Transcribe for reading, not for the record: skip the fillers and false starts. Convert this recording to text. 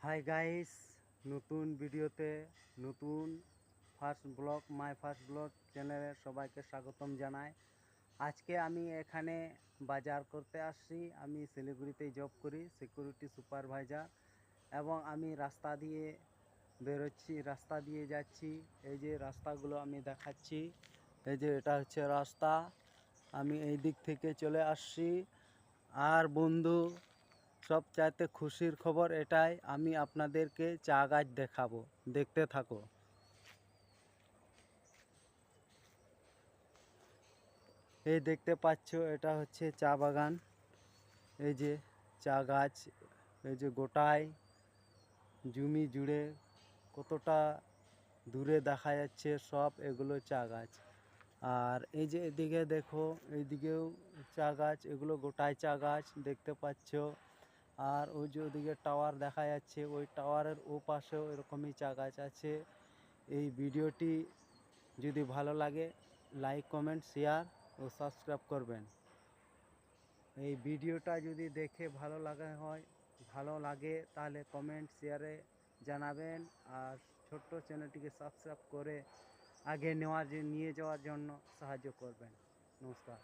Hi guys, নতুন ভিডিওতে নতুন মাই ফার্স্ট ব্লগ চ্যানেলে সবাইকে স্বাগতম জানাই। আজকে আমি এখানে বাজার করতে আসছি। আমি শিলিগুড়িতে জব করি, সিকিউরিটি সুপারভাইজার, এবং আমি রাস্তা দিয়ে বেরোচ্ছি, রাস্তা দিয়ে যাচ্ছি। এই যে রাস্তাগুলো আমি দেখাচ্ছি, এই যে এটা হচ্ছে রাস্তা। আমি এই দিক থেকে চলে আসছি। আর বন্ধু, সবচাইতে খুশির খবর এটাই, আমি আপনাদেরকে চা গাছ দেখাবো, দেখতে থাকো। এই দেখতে পাচ্ছ, এটা হচ্ছে চা বাগান। এই যে চা গাছ, এই যে গোটায় জমি জুড়ে কতটা দূরে দেখা যাচ্ছে, সব এগুলো চা গাছ। আর এই যে এদিকে দেখো, এইদিকেও চা গাছ, এগুলো গোটায় চা গাছ দেখতে পাচ্ছ। আর ওই যে ওদিকে টাওয়ার দেখা যাচ্ছে, ওই টাওয়ারের ও পাশেও এরকমই চা গাছ আছে। এই ভিডিওটি যদি ভালো লাগে, লাইক, কমেন্ট, শেয়ার ও সাবস্ক্রাইব করবেন। এই ভিডিওটা যদি দেখে ভালো লাগে তাহলে কমেন্ট শেয়ারে জানাবেন। আর ছোট্ট চ্যানেলটিকে সাবস্ক্রাইব করে আগে নিয়ে যাওয়ার জন্য সাহায্য করবেন। নমস্কার।